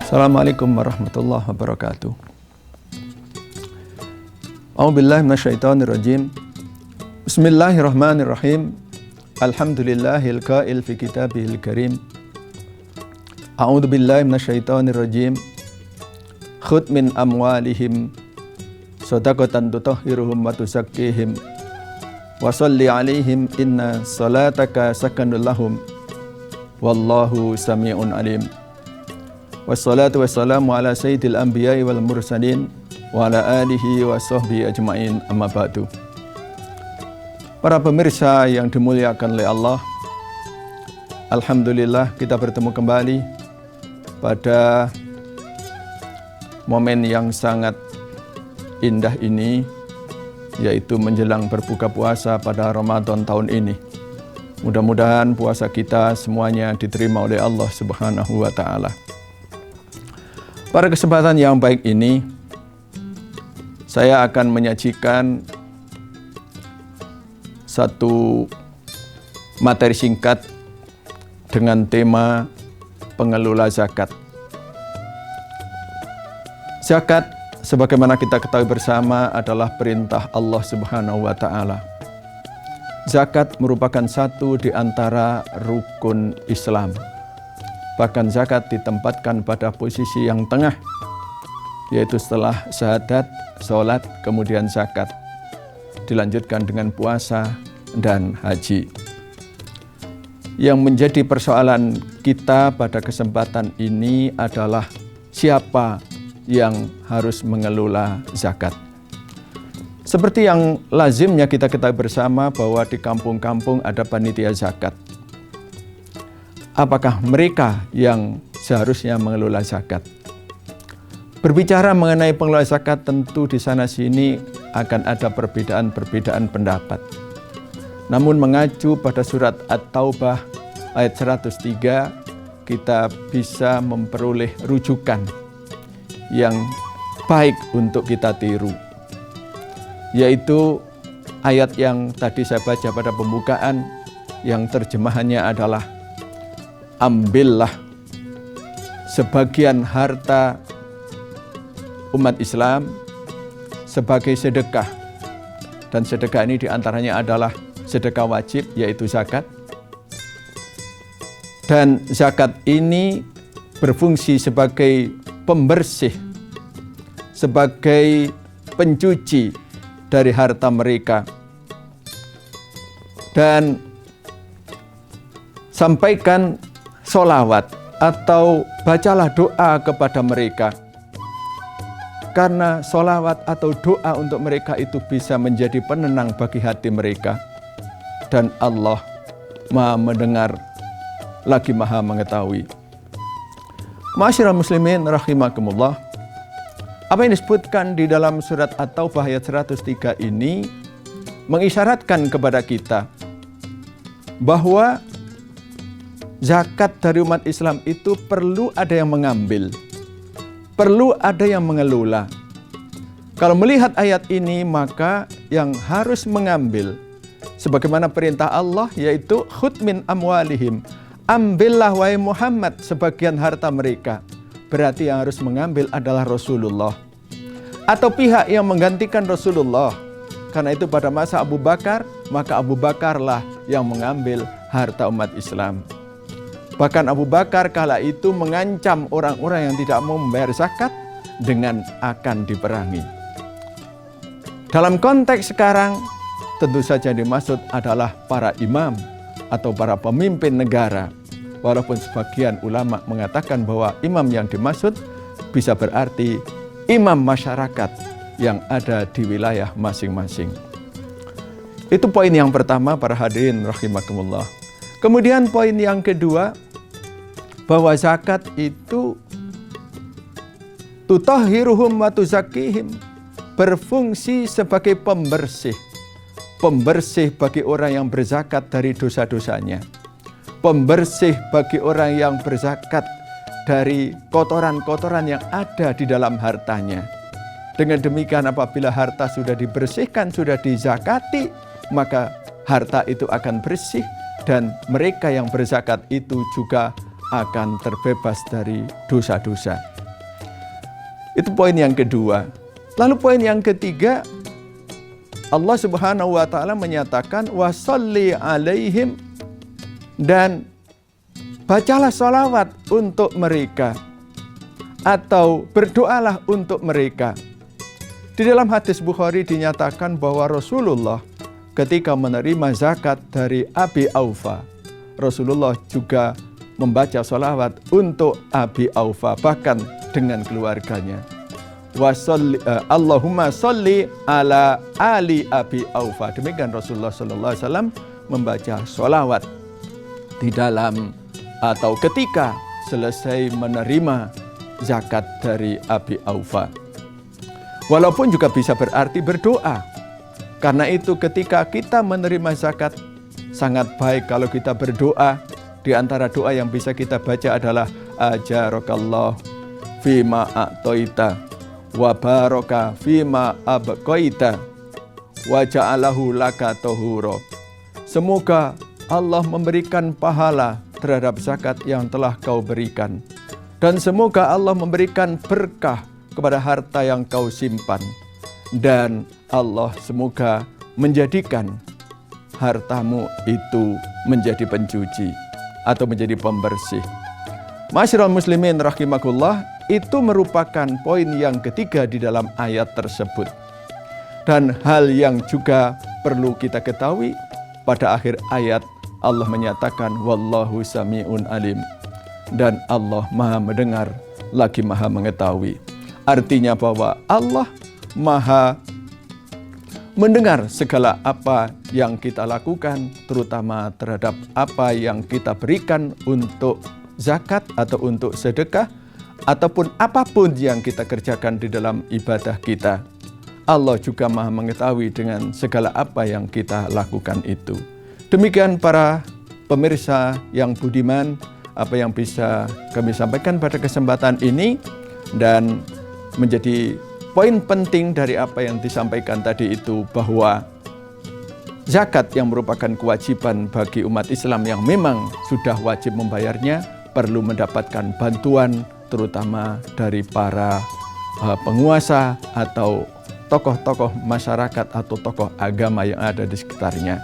Assalamualaikum warahmatullahi wabarakatuh. A'udzubillahi minasyaitonirrajim. Bismillahirrahmanirrahim. Alhamdulillahil qail fi kitabihil karim. A'udzubillahi minasyaitonirrajim. Khudh min amwalihim shadaqatan tutahhiruhum wa tuzakkihim wa shalli 'alaihim inna salataka sakanul lahum wallahu sami'un alim. Wassalatu wassalamu ala sayyidil anbiya'i wal mursalin wa ala alihi wa sahbihi ajma'in, amma ba'du. Para pemirsa yang dimuliakan oleh Allah, alhamdulillah kita bertemu kembali pada momen yang sangat indah ini, yaitu menjelang berbuka puasa pada Ramadan tahun ini. Mudah-mudahan puasa kita semuanya diterima oleh Allah Subhanahu wa Ta'ala. Pada kesempatan yang baik ini, saya akan menyajikan satu materi singkat dengan tema pengelola zakat. Zakat, sebagaimana kita ketahui bersama, adalah perintah Allah Subhanahu wa Ta'ala. Zakat merupakan satu di antara rukun Islam. Bahkan zakat ditempatkan pada posisi yang tengah, yaitu setelah syahadat, sholat, kemudian zakat. Dilanjutkan dengan puasa dan haji. Yang menjadi persoalan kita pada kesempatan ini adalah siapa yang harus mengelola zakat. Seperti yang lazimnya kita ketahui bersama bahwa di kampung-kampung ada panitia zakat. Apakah mereka yang seharusnya mengelola zakat? Berbicara mengenai pengelola zakat, tentu di sana sini akan ada perbedaan-perbedaan pendapat. Namun mengacu pada surat At-Taubah ayat 103, kita bisa memperoleh rujukan yang baik untuk kita tiru. Yaitu ayat yang tadi saya baca pada pembukaan, yang terjemahannya adalah, ambillah sebagian harta umat Islam sebagai sedekah. Dan sedekah ini diantaranya adalah sedekah wajib, yaitu zakat. Dan zakat ini berfungsi sebagai pembersih, sebagai pencuci dari harta mereka. Dan sampaikan sholawat atau bacalah doa kepada mereka. Karena sholawat atau doa untuk mereka itu bisa menjadi penenang bagi hati mereka. Dan Allah Maha mendengar lagi Maha mengetahui. Ma'asyiral muslimin rahimakumullah. Apa yang disebutkan di dalam surat At-Taubah ayat 103 ini mengisyaratkan kepada kita bahwa zakat dari umat Islam itu perlu ada yang mengambil, perlu ada yang mengelola. Kalau melihat ayat ini, maka yang harus mengambil, sebagaimana perintah Allah, yaitu khudh min amwalihim, ambillah wahai Muhammad sebagian harta mereka. Berarti yang harus mengambil adalah Rasulullah atau pihak yang menggantikan Rasulullah. Karena itu pada masa Abu Bakar, maka Abu Bakarlah yang mengambil harta umat Islam. Bahkan Abu Bakar kala itu mengancam orang-orang yang tidak mau membayar zakat dengan akan diperangi. Dalam konteks sekarang, tentu saja dimaksud adalah para imam atau para pemimpin negara. Walaupun sebagian ulama mengatakan bahwa imam yang dimaksud bisa berarti imam masyarakat yang ada di wilayah masing-masing. Itu poin yang pertama, para hadirin rahimakumullah. Kemudian poin yang kedua, bahwa zakat itu tutahhiruhum wa tuzakkihim, berfungsi sebagai pembersih. Pembersih bagi orang yang berzakat dari dosa-dosanya. Pembersih bagi orang yang berzakat dari kotoran-kotoran yang ada di dalam hartanya. Dengan demikian, apabila harta sudah dibersihkan, sudah dizakati, maka harta itu akan bersih dan mereka yang berzakat itu juga akan terbebas dari dosa-dosa. Itu poin yang kedua. Lalu poin yang ketiga, Allah Subhanahu wa taala menyatakan wasalli alaihim, dan bacalah sholawat untuk mereka atau berdoalah untuk mereka. Di dalam hadis Bukhari dinyatakan bahwa Rasulullah ketika menerima zakat dari Abi Aufa, Rasulullah juga membaca sholawat untuk Abi Aufa, bahkan dengan keluarganya. Allahumma sholli ala ali Abi Aufa. Demikian Rasulullah SAW membaca sholawat di dalam atau ketika selesai menerima zakat dari Abi Aufa. Walaupun juga bisa berarti berdoa. Karena itu ketika kita menerima zakat, sangat baik kalau kita berdoa. Di antara doa yang bisa kita baca adalah ajarakallah fima a'toita wa baraka fima abqaita wa ja'alahu laka tahura. Semoga Allah memberikan pahala terhadap zakat yang telah kau berikan, dan semoga Allah memberikan berkah kepada harta yang kau simpan, dan Allah semoga menjadikan hartamu itu menjadi pencuci atau menjadi pembersih. Ma'asyiral muslimin rahimakumullah, itu merupakan poin yang ketiga di dalam ayat tersebut. Dan hal yang juga perlu kita ketahui, pada akhir ayat Allah menyatakan wallahu sami'un alim, dan Allah Maha mendengar lagi Maha mengetahui. Artinya bahwa Allah Maha mendengar segala apa yang kita lakukan, terutama terhadap apa yang kita berikan untuk zakat atau untuk sedekah, ataupun apapun yang kita kerjakan di dalam ibadah kita. Allah juga Maha mengetahui dengan segala apa yang kita lakukan itu. Demikian para pemirsa yang budiman, apa yang bisa kami sampaikan pada kesempatan ini, dan menjadi poin penting dari apa yang disampaikan tadi itu, bahwa zakat yang merupakan kewajiban bagi umat Islam yang memang sudah wajib membayarnya, perlu mendapatkan bantuan terutama dari para penguasa atau tokoh-tokoh masyarakat atau tokoh agama yang ada di sekitarnya.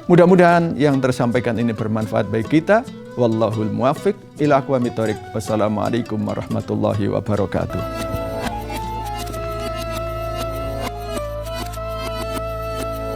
Mudah-mudahan yang tersampaikan ini bermanfaat bagi kita. Wallahul muwaffiq ila aqwamit thoriq. Wassalamualaikum warahmatullahi wabarakatuh.